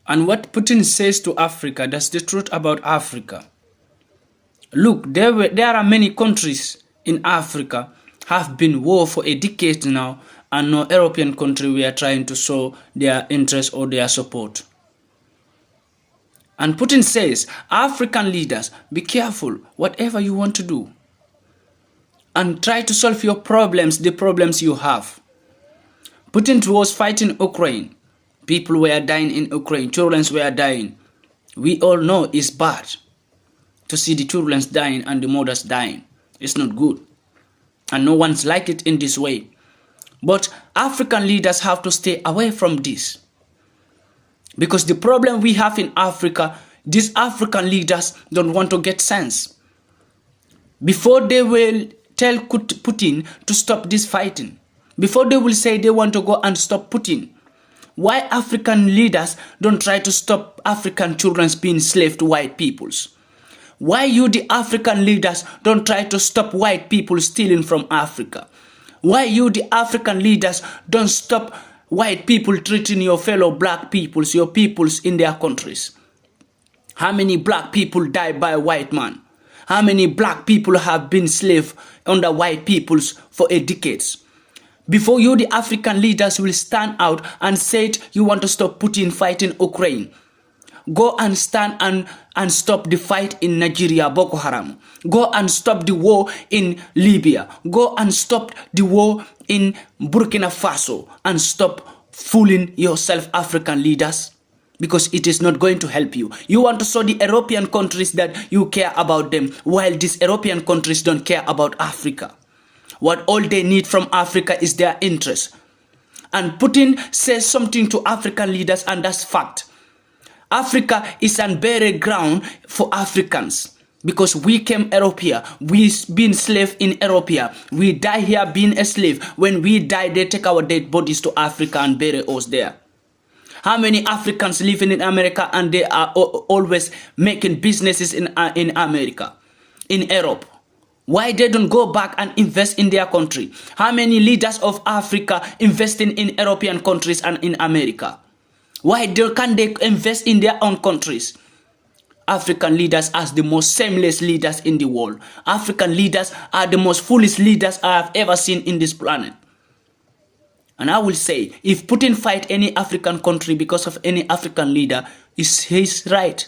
And what Putin says to Africa, that's the truth about Africa. Look, there are many countries in Africa have been war for a decade now, and no European country we are trying to show their interest or their support. And Putin says, African leaders, be careful, whatever you want to do. And try to solve your problems, the problems you have. Putin was fighting Ukraine. People were dying in Ukraine. Children were dying. We all know it's bad to see the children dying and the mothers dying. It's not good. And no one's like it in this way. But African leaders have to stay away from this. Because the problem we have in Africa, these African leaders don't want to get sense. Before they will tell Putin to stop this fighting, before they will say they want to go and stop Putin, why African leaders don't try to stop African children being slave to white peoples? Why you, the African leaders, don't try to stop white people stealing from Africa? Why you, the African leaders, don't stop white people treating your fellow black peoples, your peoples in their countries? How many black people die by white man? How many black people have been slave under white peoples for decades? Before you, the African leaders will stand out and say you want to stop Putin fighting Ukraine. Go and stand and stop the fight in Nigeria, Boko Haram. Go and stop the war in Libya. Go and stop the war in Burkina Faso and stop fooling yourself, African leaders, because it is not going to help you. You want to show the European countries that you care about them, while these European countries don't care about Africa. What all they need from Africa is their interest. And Putin says something to African leaders, and that's fact. Africa is an buried ground for Africans. Because we came Europe here, we been slave in Europe here, we die here being a slave. When we die, they take our dead bodies to Africa and bury us there. How many Africans living in America and they are always making businesses in America, in Europe? Why they don't go back and invest in their country? How many leaders of Africa investing in European countries and in America? Why can't they invest in their own countries? African leaders are the most shameless leaders in the world. African leaders are the most foolish leaders I have ever seen in this planet. And I will say, if Putin fight any African country because of any African leader, he's right.